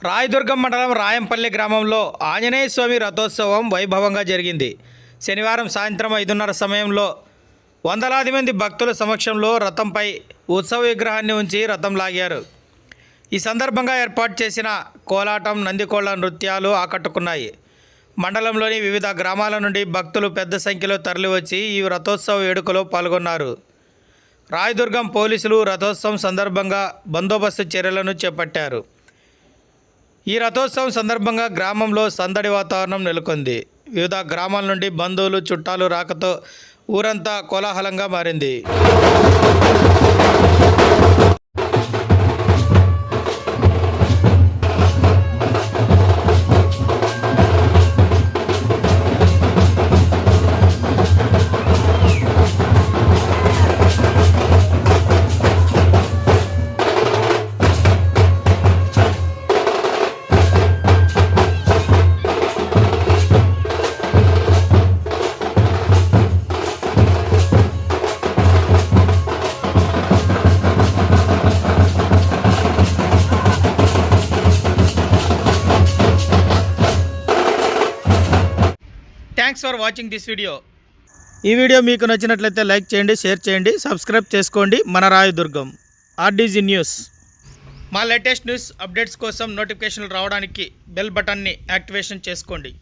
రాయదుర్గం మండలం రాయంపల్లి గ్రామంలో ఆంజనేయ స్వామి రథోత్సవం వైభవంగా జరిగింది. శనివారం సాయంత్రం 5:30 సమయంలో వందలాది మంది భక్తుల సమక్షంలో రథంపై ఉత్సవ విగ్రహాన్ని ఉంచి రథం లాగారు. ఈ సందర్భంగా ఏర్పాటు చేసిన కోలాటం, నందికోళ్ల నృత్యాలు ఆకట్టుకున్నాయి. మండలంలోని వివిధ గ్రామాల నుండి భక్తులు పెద్ద సంఖ్యలో తరలివచ్చి ఈ రథోత్సవ వేడుకలో పాల్గొన్నారు. రాయదుర్గం పోలీసులు రథోత్సవం సందర్భంగా బందోబస్తు చర్యలను చేపట్టారు. ఈ రథోత్సవం సందర్భంగా గ్రామంలో సందడి వాతావరణం నెలకొంది. వివిధ గ్రామాల నుండి బంధువులు, చుట్టాలు రాకతో ఊరంతా కోలాహలంగా మారింది. Thanks for watching this video. ఈ వీడియో మీకు నచ్చినట్లయితే లైక్ చేయండి, షేర్ చేయండి, సబ్స్క్రైబ్ చేసుకోండి. మన రాయదుర్గం ఆర్డీజీ న్యూస్. మా లేటెస్ట్ న్యూస్ అప్డేట్స్ కోసం నోటిఫికేషన్లు రావడానికి బెల్ బటన్ని యాక్టివేషన్ చేసుకోండి.